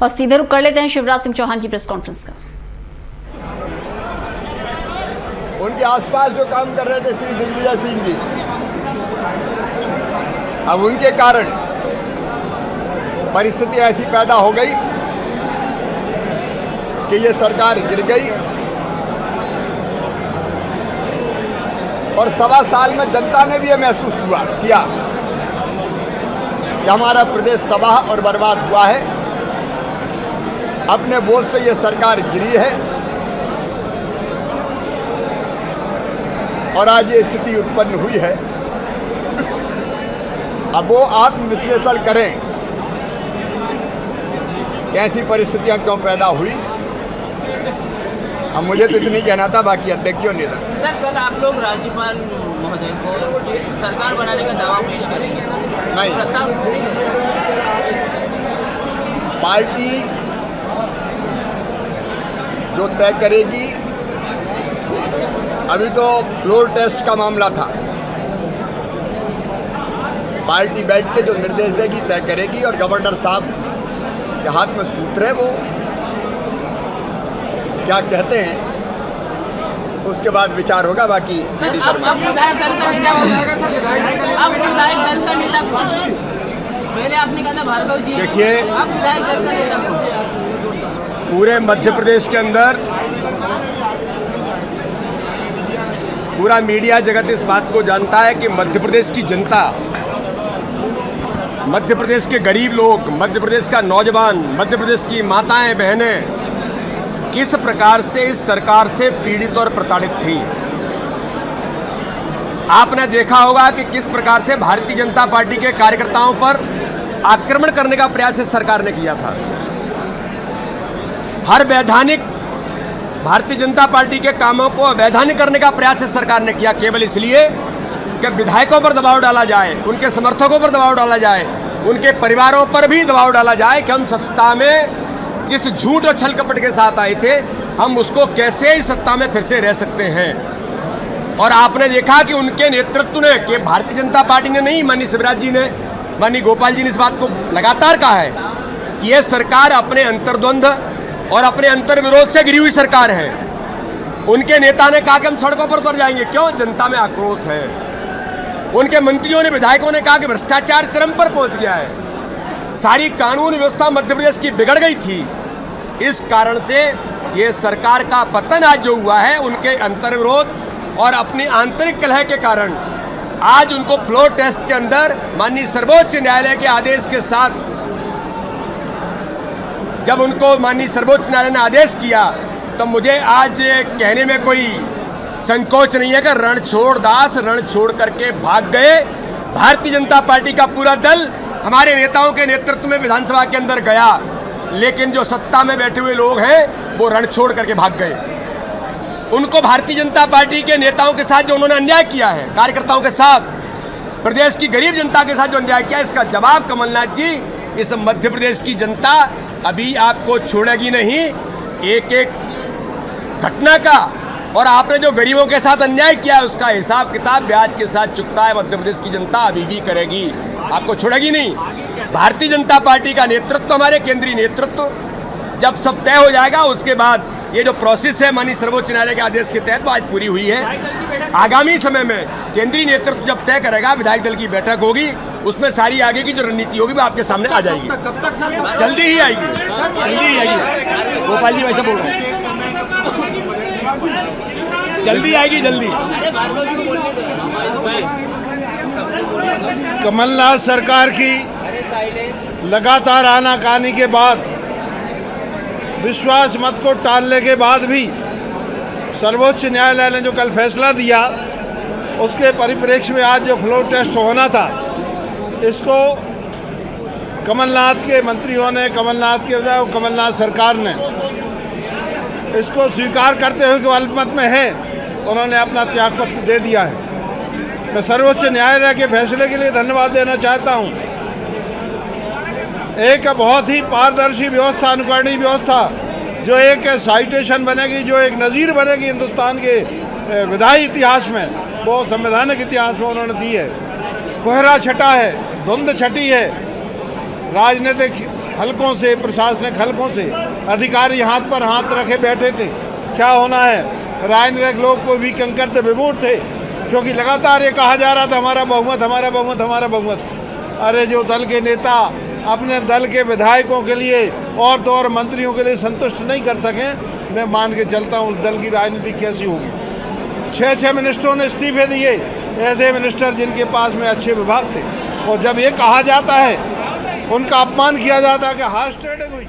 और सीधे रुक कर लेते हैं शिवराज सिंह चौहान की प्रेस कॉन्फ्रेंस का। उनके आसपास जो काम कर रहे थे श्री दिग्विजय सिंह जी, अब उनके कारण परिस्थिति ऐसी पैदा हो गई कि ये सरकार गिर गई और 1.25 साल में जनता ने भी ये महसूस किया कि हमारा प्रदेश तबाह और बर्बाद हुआ है। अपने बोझ से ये सरकार गिरी है और आज ये स्थिति उत्पन्न हुई है। अब वो आत्मविश्लेषण करें कि ऐसी परिस्थितियां क्यों पैदा हुई। अब मुझे तो इतनी कहना था, बाकी अध्यक्ष और नेता। सर, कल आप लोग राज्यपाल महोदय को सरकार बनाने का दावा पेश करेंगे? नहीं, प्रस्ताव पार्टी जो तय करेगी। अभी तो फ्लोर टेस्ट का मामला था, पार्टी बैठ के जो निर्देश देगी तय करेगी और गवर्नर साहब के हाथ में सूत्र है, वो क्या कहते हैं उसके बाद विचार होगा। बाकी विधायक दल का नेता पहले आपने कहा था भार्गव जी, देखिए, अब विधायक दल का नेता पूरे मध्य प्रदेश के अंदर पूरा मीडिया जगत इस बात को जानता है कि मध्य प्रदेश की जनता, मध्य प्रदेश के गरीब लोग, मध्य प्रदेश का नौजवान, मध्य प्रदेश की माताएं बहनें किस प्रकार से इस सरकार से पीड़ित और प्रताड़ित थी। आपने देखा होगा कि किस प्रकार से भारतीय जनता पार्टी के कार्यकर्ताओं पर आक्रमण करने का प्रयास इस सरकार ने किया था। हर वैधानिक भारतीय जनता पार्टी के कामों को अवैधानिक करने का प्रयास इस सरकार ने किया, केवल इसलिए कि विधायकों पर दबाव डाला जाए, उनके समर्थकों पर दबाव डाला जाए, उनके परिवारों पर भी दबाव डाला जाए कि हम सत्ता में जिस झूठ और छल कपट के साथ आए थे, हम उसको कैसे इस सत्ता में फिर से रह सकते हैं। और आपने देखा कि उनके नेतृत्व ने, कि भारतीय जनता पार्टी ने नहीं, माननीय शिवराज जी ने, माननीय गोपाल जी ने इस बात को लगातार कहा है कि यह सरकार अपने अंतर्द्वंद और अपने अंतर्विरोध से गिरी हुई सरकार है। उनके नेता ने कहा कि हम सड़कों पर उतर जाएंगे, क्यों? जनता में आक्रोश है। उनके मंत्रियों ने, विधायकों ने कहा कि भ्रष्टाचार चरम पर पहुंच गया है, सारी कानून व्यवस्था मध्य प्रदेश की बिगड़ गई थी। इस कारण से ये सरकार का पतन आज जो हुआ है, उनके अंतर्विरोध और अपनी आंतरिक कलह के कारण आज उनको फ्लोर टेस्ट के अंदर माननीय सर्वोच्च न्यायालय के आदेश के साथ, जब उनको माननीय सर्वोच्च न्यायालय ने आदेश किया, तो मुझे आज कहने में कोई संकोच नहीं है कि रणछोड़ दास रण छोड़ करके भाग गए। भारतीय जनता पार्टी का पूरा दल हमारे नेताओं के नेतृत्व में विधानसभा के अंदर गया, लेकिन जो सत्ता में बैठे हुए लोग हैं वो रण छोड़ करके भाग गए। उनको भारतीय जनता पार्टी के नेताओं के साथ जो उन्होंने अन्याय किया है, कार्यकर्ताओं के साथ, प्रदेश की गरीब जनता के साथ जो अन्याय किया, इसका जवाब कमलनाथ जी, इस मध्य प्रदेश की जनता अभी आपको छोड़ेगी नहीं। एक एक घटना का, और आपने जो गरीबों के साथ अन्याय किया उसका हिसाब किताब ब्याज के साथ चुकता है मध्य प्रदेश की जनता अभी भी करेगी, आपको छोड़ेगी नहीं। भारतीय जनता पार्टी का नेतृत्व, हमारे केंद्रीय नेतृत्व, जब सब तय हो जाएगा उसके बाद ये जो प्रोसेस है माननीय सर्वोच्च न्यायालय के आदेश के तहत वो आज पूरी हुई है। आगामी समय में केंद्रीय नेतृत्व जब तय करेगा, विधायक दल की बैठक होगी, उसमें सारी आगे की जो रणनीति होगी वो आपके सामने आ जाएगी। जल्दी ही आएगी, जल्दी ही आएगी। गोपाल जी वैसे बोल रहे हैं, जल्दी आएगी, जल्दी। कमलनाथ सरकार की लगातार आनाकानी के बाद, विश्वास मत को टालने के बाद भी सर्वोच्च न्यायालय ने जो कल फैसला दिया, उसके परिप्रेक्ष्य में आज जो फ्लोर टेस्ट होना था, इसको कमलनाथ के मंत्रियों ने, कमलनाथ के विधायक, कमलनाथ सरकार ने इसको स्वीकार करते हुए कि अल्पमत में है, उन्होंने अपना त्यागपत्र दे दिया है। मैं सर्वोच्च न्यायालय के फैसले के लिए धन्यवाद देना चाहता हूं। एक बहुत ही पारदर्शी व्यवस्था, अनुकरणीय व्यवस्था, जो एक साइटेशन बनेगी, जो एक नज़ीर बनेगी हिंदुस्तान के विधायी इतिहास में, वो संवैधानिक इतिहास में उन्होंने दी है। कोहरा छटा है, धुंध छटी है, राजनीतिक हलकों से, प्रशासनिक हलकों से अधिकारी हाथ पर हाथ रखे बैठे थे। क्या होना है, राजनीतिक लोग को भी कंकर से विमूढ़ थे, क्योंकि लगातार ये कहा जा रहा था हमारा बहुमत, हमारा बहुमत, हमारा बहुमत। अरे जो दल के नेता अपने दल के विधायकों के लिए और तो और मंत्रियों के लिए संतुष्ट नहीं कर सकें, मैं मान के चलता हूँ उस दल की राजनीति कैसी होगी। 6 मिनिस्टरों ने इस्तीफे दिए, ऐसे मिनिस्टर जिनके पास में अच्छे विभाग थे, और जब ये कहा जाता है, उनका अपमान किया जाता है कि हार्स ट्रेडिंग हुई।